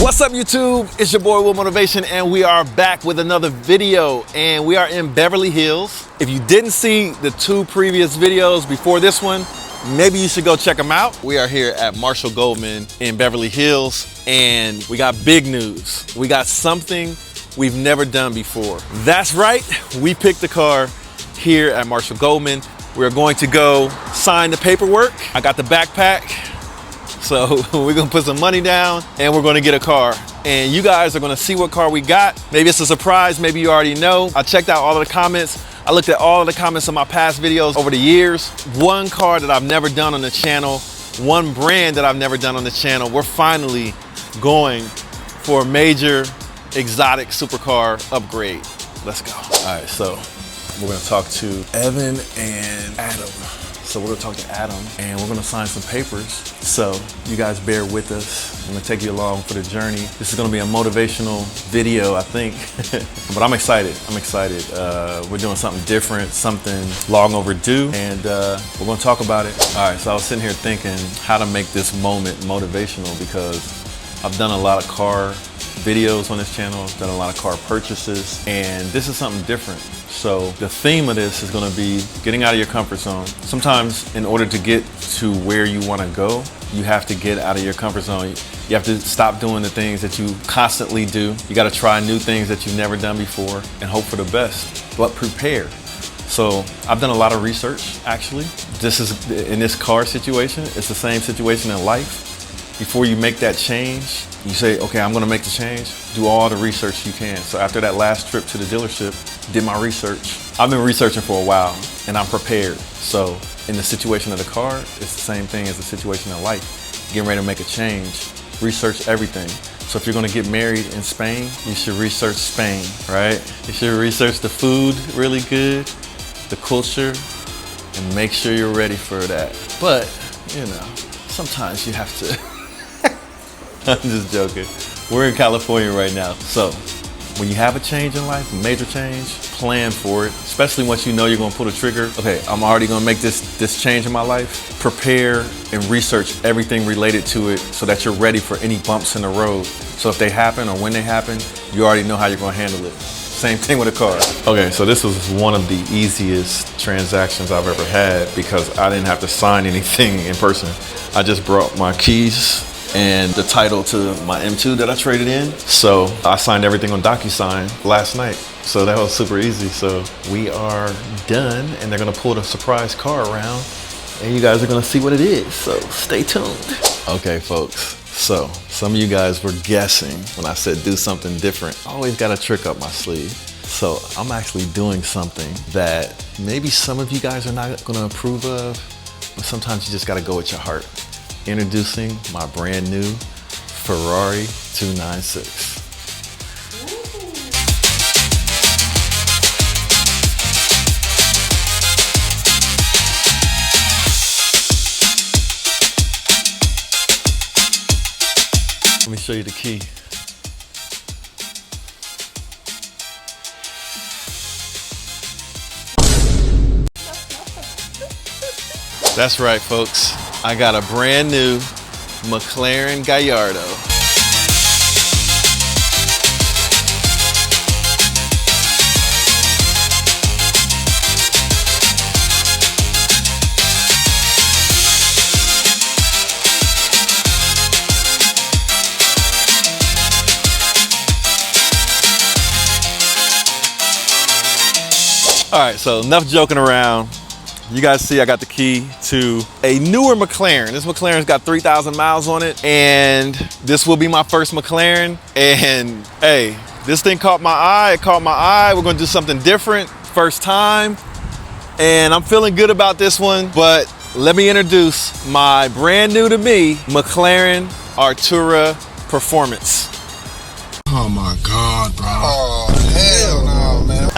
What's up YouTube? It's your boy Will Motivation and we are back with another video and we are in Beverly Hills. If you didn't see the two previous videos before this one, maybe you should go check them out. We are here at Marshall Goldman in Beverly Hills and we got big news. We got something we've never done before. That's right, we picked the car here at Marshall Goldman. We're going to go sign the paperwork. I got the backpack. So we're gonna put some money down and we're gonna get a car. And you guys are gonna see what car we got. Maybe it's a surprise, maybe you already know. I checked out all of the comments. I looked at all of the comments on my past videos over the years. One car that I've never done on the channel, one brand that I've never done on the channel. We're finally going for a major exotic supercar upgrade. Let's go. All right, so we're gonna talk to Evan and Adam. So we're gonna talk to Adam and we're gonna sign some papers. So you guys bear with us. I'm gonna take you along for the journey. This is gonna be a motivational video, I think. But I'm excited, we're doing something different, something long overdue, and we're gonna talk about it. All right, so I was sitting here thinking how to make this moment motivational because I've done a lot of car videos on this channel, I've done a lot of car purchases, and this is something different. So the theme of this is gonna be getting out of your comfort zone. Sometimes in order to get to where you wanna go, you have to get out of your comfort zone. You have to stop doing the things that you constantly do. You gotta try new things that you've never done before and hope for the best, but prepare. So I've done a lot of research, actually. This is, in this car situation, it's the same situation in life. Before you make that change, you say, okay, I'm gonna make the change, do all the research you can. So after that last trip to the dealership, did my research. I've been researching for a while and I'm prepared. So in the situation of the car, it's the same thing as the situation in life. Getting ready to make a change, research everything. So if you're gonna get married in Spain, you should research Spain, right? You should research the food really good, the culture, and make sure you're ready for that. But, you know, sometimes you have to. I'm just joking. We're in California right now. So when you have a change in life, a major change, plan for it, especially once you know you're gonna pull the trigger. Okay, I'm already gonna make this change in my life. Prepare and research everything related to it so that you're ready for any bumps in the road. So if they happen or when they happen, you already know how you're gonna handle it. Same thing with a car. Okay, so this was one of the easiest transactions I've ever had because I didn't have to sign anything in person. I just brought my keys and the title to my M2 that I traded in. So I signed everything on DocuSign last night. So that was super easy. So we are done and they're gonna pull the surprise car around and you guys are gonna see what it is. So stay tuned. Okay folks, so some of you guys were guessing when I said do something different. I always got a trick up my sleeve. So I'm actually doing something that maybe some of you guys are not gonna approve of, but sometimes you just gotta go with your heart. Introducing my brand new Ferrari 296. Let me show you the key. That's right, folks. I got a brand new McLaren Gallardo. All right, so enough joking around. You guys see I got the key to a newer McLaren. This McLaren's got 3,000 miles on it, and this will be my first McLaren. And hey, this thing caught my eye, it caught my eye. We're gonna do something different, first time. And I'm feeling good about this one, but let me introduce my brand new to me, McLaren Artura Performance. Oh my God, bro. Oh, hell no, man.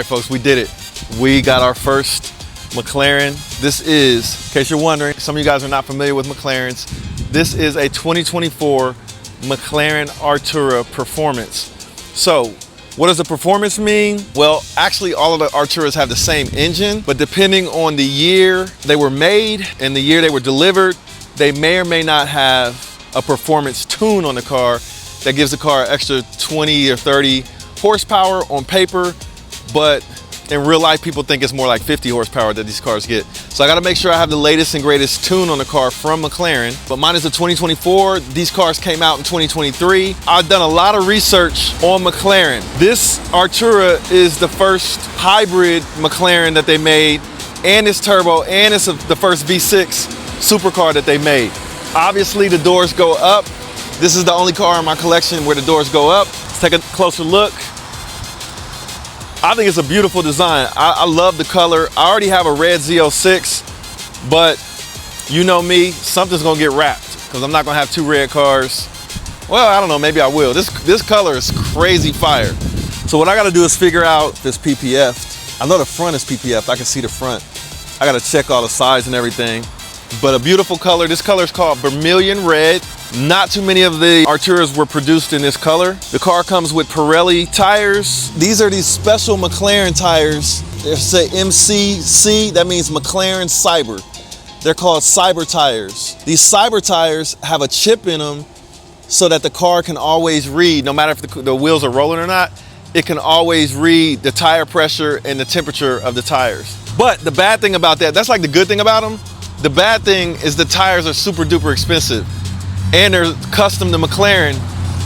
right, folks, we did it. We got our first McLaren. This is, in case you're wondering, some of you guys are not familiar with McLarens. This is a 2024 McLaren Artura Performance. So, what does the performance mean? Well, actually all of the Arturas have the same engine, but depending on the year they were made and the year they were delivered, they may or may not have a performance tune on the car that gives the car an extra 20 or 30 horsepower on paper, but in real life, people think it's more like 50 horsepower that these cars get. So I gotta make sure I have the latest and greatest tune on the car from McLaren, but mine is a 2024. These cars came out in 2023. I've done a lot of research on McLaren. This Artura is the first hybrid McLaren that they made, and it's turbo, and it's the first V6 supercar that they made. Obviously, the doors go up. This is the only car in my collection where the doors go up. Let's take a closer look. I think it's a beautiful design. I love the color. I already have a red Z06, but you know me, something's gonna get wrapped because I'm not gonna have two red cars. Well, I don't know, maybe I will. This color is crazy fire. So what I gotta do is figure out if it's PPF'd. I know the front is PPF'd, I can see the front. I gotta check all the sides and everything. But a beautiful color. This color is called Vermilion Red. Not too many of the Arturas were produced in this color. The car comes with Pirelli tires. These are these special McLaren tires. They say MCC, that means McLaren Cyber. They're called Cyber tires. These Cyber tires have a chip in them so that the car can always read, no matter if the wheels are rolling or not, it can always read the tire pressure and the temperature of the tires. But the bad thing about that, that's like the good thing about them. The bad thing is the tires are super duper expensive and they're custom to McLaren.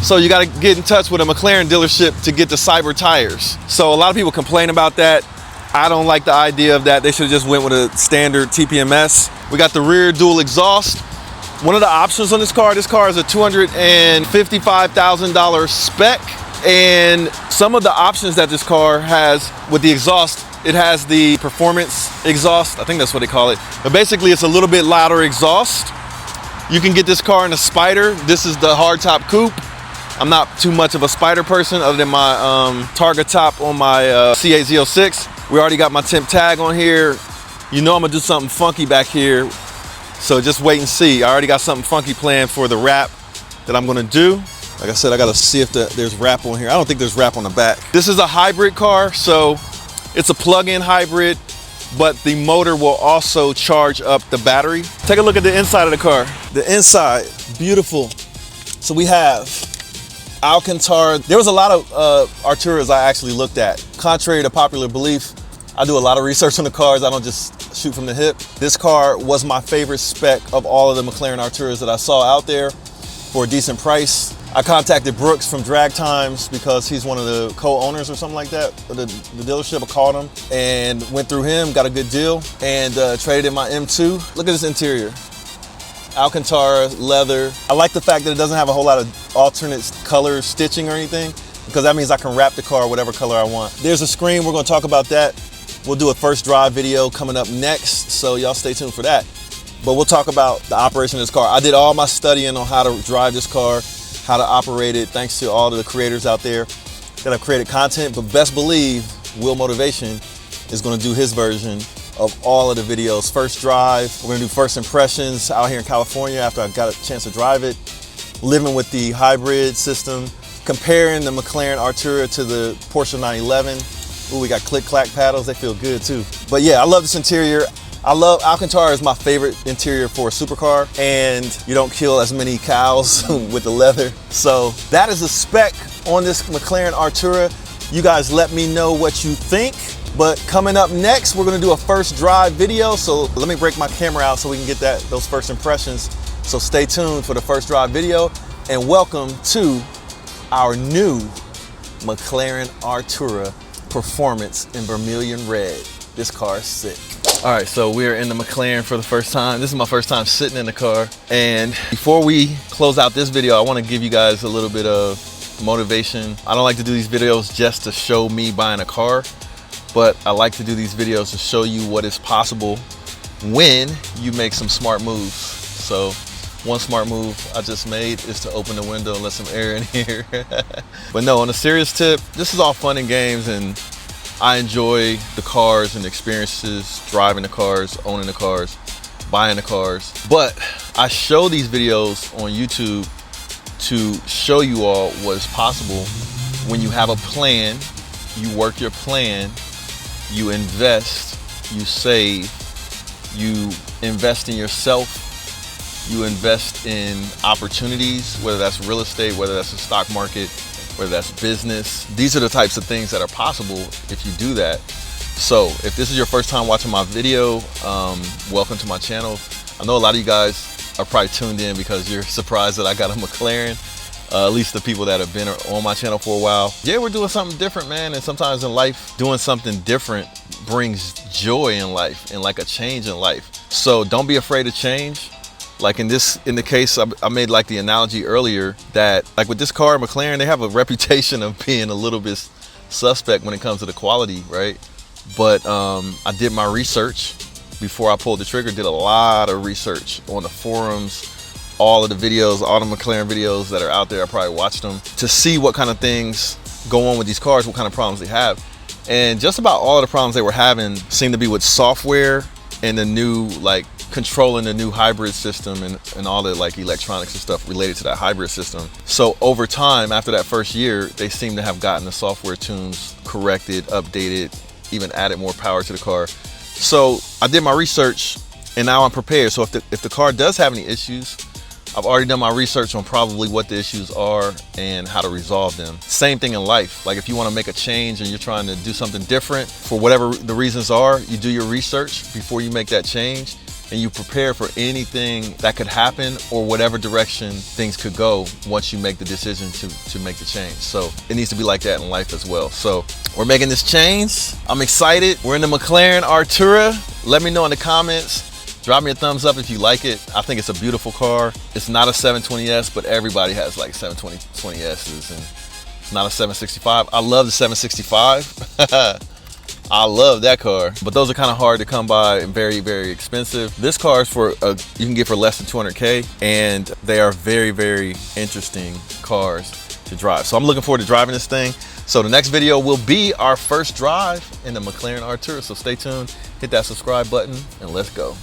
So you gotta get in touch with a McLaren dealership to get the Cyber tires. So a lot of people complain about that. I don't like the idea of that. They should have just went with a standard TPMS. We got the rear dual exhaust. One of the options on this car is a $255,000 spec. And some of the options that this car has with the exhaust, it has the performance exhaust, I think that's what they call it. But basically it's a little bit louder exhaust. You can get this car in a Spider. This is the hardtop coupe. I'm not too much of a Spider person other than my Targa top on my C8 Z06. We already got my temp tag on here. You know I'm gonna do something funky back here. So just wait and see. I already got something funky planned for the wrap that I'm gonna do. Like I said, I gotta see if there's wrap on here. I don't think there's wrap on the back. This is a hybrid car, so it's a plug-in hybrid, but the motor will also charge up the battery. Take a look at the inside of the car. The inside, beautiful. So we have Alcantara. There was a lot of Arturas I actually looked at. Contrary to popular belief, I do a lot of research on the cars. I don't just shoot from the hip. This car was my favorite spec of all of the McLaren Arturas that I saw out there for a decent price. I contacted Brooks from Drag Times because he's one of the co-owners or something like that. The dealership, I called him and went through him, got a good deal, and traded in my M2. Look at this interior. Alcantara, leather. I like the fact that it doesn't have a whole lot of alternate color stitching or anything, because that means I can wrap the car whatever color I want. There's a screen, we're gonna talk about that. We'll do a first drive video coming up next, so y'all stay tuned for that. But we'll talk about the operation of this car. I did all my studying on how to drive this car, how to operate it, thanks to all of the creators out there that have created content. But best believe Will Motivation is gonna do his version of all of the videos. First drive, we're gonna do first impressions out here in California after I got a chance to drive it, living with the hybrid system, comparing the McLaren Artura to the Porsche 911. Ooh, we got click-clack paddles, they feel good too. But yeah, I love this interior. Alcantara is my favorite interior for a supercar, and you don't kill as many cows with the leather. So that is a spec on this McLaren Artura. You guys let me know what you think. But coming up next, we're gonna do a first drive video. So let me break my camera out so we can get those first impressions. So stay tuned for the first drive video, and welcome to our new McLaren Artura Performance in Vermilion Red. This car is sick. All right, so we're in the McLaren for the first time. This is my first time sitting in the car. And before we close out this video, I wanna give you guys a little bit of motivation. I don't like to do these videos just to show me buying a car, but I like to do these videos to show you what is possible when you make some smart moves. So one smart move I just made is to open the window and let some air in here. But no, on a serious tip, this is all fun and games, and I enjoy the cars and the experiences, driving the cars, owning the cars, buying the cars. But I show these videos on YouTube to show you all what's possible when you have a plan, you work your plan, you invest, you save, you invest in yourself, you invest in opportunities, whether that's real estate, whether that's the stock market, whether that's business. These are the types of things that are possible if you do that. So if this is your first time watching my video, welcome to my channel. I know a lot of you guys are probably tuned in because you're surprised that I got a McLaren. At least the people that have been on my channel for a while. Yeah, we're doing something different, man. And sometimes in life, doing something different brings joy in life and like a change in life. So don't be afraid to change. Like in the case, I made like the analogy earlier that like with this car, McLaren, they have a reputation of being a little bit suspect when it comes to the quality, right? But I did my research before I pulled the trigger, did a lot of research on the forums, all of the videos, all the McLaren videos that are out there. I probably watched them to see what kind of things go on with these cars, what kind of problems they have. And just about all of the problems they were having seemed to be with software and the new, like controlling the new hybrid system and all the like electronics and stuff related to that hybrid system. So over time, after that first year, they seem to have gotten the software tunes corrected, updated, even added more power to the car. So I did my research and now I'm prepared. So if the car does have any issues, I've already done my research on probably what the issues are and how to resolve them. Same thing in life. Like if you want to make a change and you're trying to do something different, for whatever the reasons are, you do your research before you make that change and you prepare for anything that could happen or whatever direction things could go once you make the decision to make the change. So it needs to be like that in life as well. So we're making this change. I'm excited. We're in the McLaren Artura. Let me know in the comments. Drop me a thumbs up if you like it. I think it's a beautiful car. It's not a 720S, but everybody has like 720Ss, and it's not a 765. I love the 765. I love that car, but those are kind of hard to come by and very, very expensive. This car is you can get for less than 200K, and they are very, very interesting cars to drive. So I'm looking forward to driving this thing. So the next video will be our first drive in the McLaren Artura. So stay tuned, hit that subscribe button, and let's go.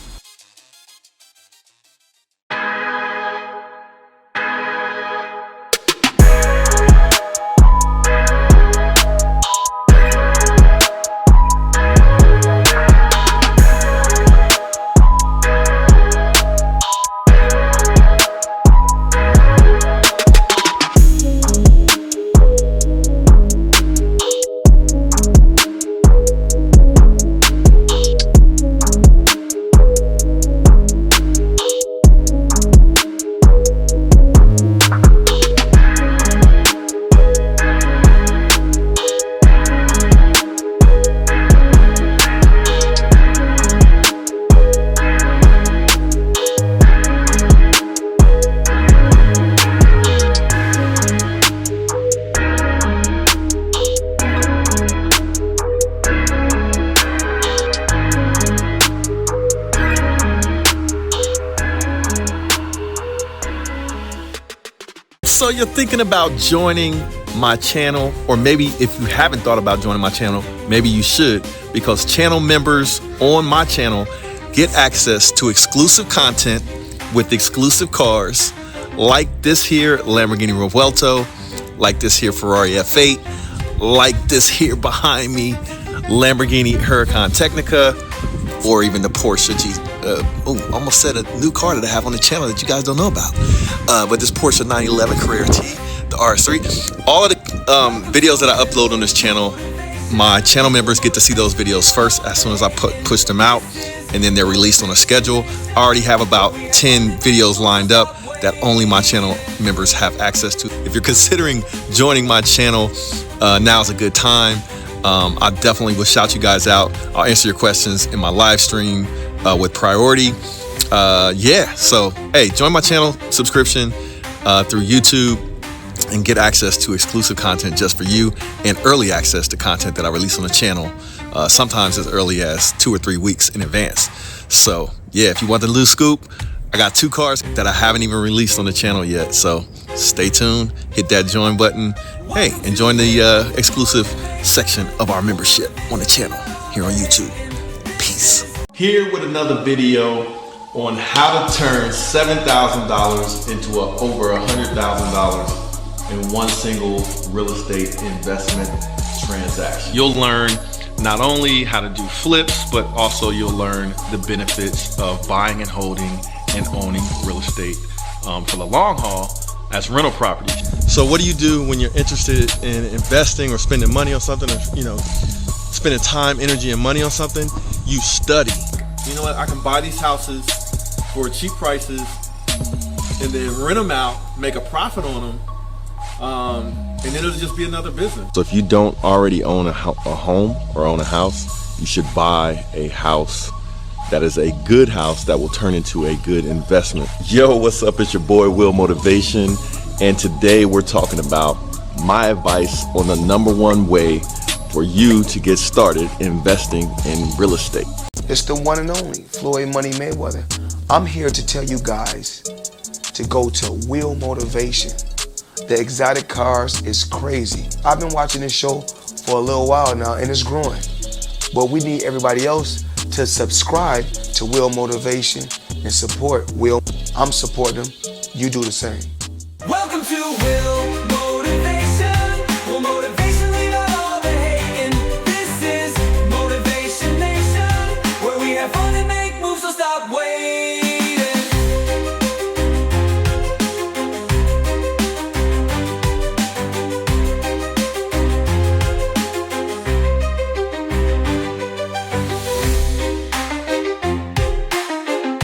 So you're thinking about joining my channel, or maybe if you haven't thought about joining my channel, maybe you should, because channel members on my channel get access to exclusive content with exclusive cars like this here Lamborghini Revuelto, like this here Ferrari F8, like this here behind me Lamborghini Huracan Technica, or even the Porsche almost said a new car that I have on the channel that you guys don't know about. But this Porsche 911 Carrera T, the RS3. All of the videos that I upload on this channel, my channel members get to see those videos first as soon as I push them out, and then they're released on a schedule. I already have about 10 videos lined up that only my channel members have access to. If you're considering joining my channel, now's a good time. I definitely will shout you guys out. I'll answer your questions in my live stream with priority. Yeah, so hey, join my channel subscription through YouTube and get access to exclusive content just for you, and early access to content that I release on the channel, sometimes as early as 2 or 3 weeks in advance. So yeah, if you want the loose scoop, I got 2 cars that I haven't even released on the channel yet, so stay tuned, hit that join button. Hey, and join the exclusive section of our membership on the channel here on YouTube. Peace. Here with another video on how to turn $7,000 into over $100,000 in one single real estate investment transaction. You'll learn not only how to do flips, but also you'll learn the benefits of buying and holding and owning real estate for the long haul as rental properties. So what do you do when you're interested in investing or spending money on something, or spending time, energy, and money on something? You study. You know what? I can buy these houses for cheap prices and then rent them out, make a profit on them, and then it'll just be another business. So if you don't already own a home or own a house, you should buy a house that is a good house that will turn into a good investment. Yo, what's up? It's your boy Will Motivation, and today we're talking about my advice on the #1 way for you to get started investing in real estate. It's the one and only Floyd Money Mayweather. I'm here to tell you guys to go to Will Motivation. The exotic cars is crazy. I've been watching this show for a little while now, and it's growing. But we need everybody else to subscribe to Will Motivation and support Will. I'm supporting him. You do the same. Welcome to Will.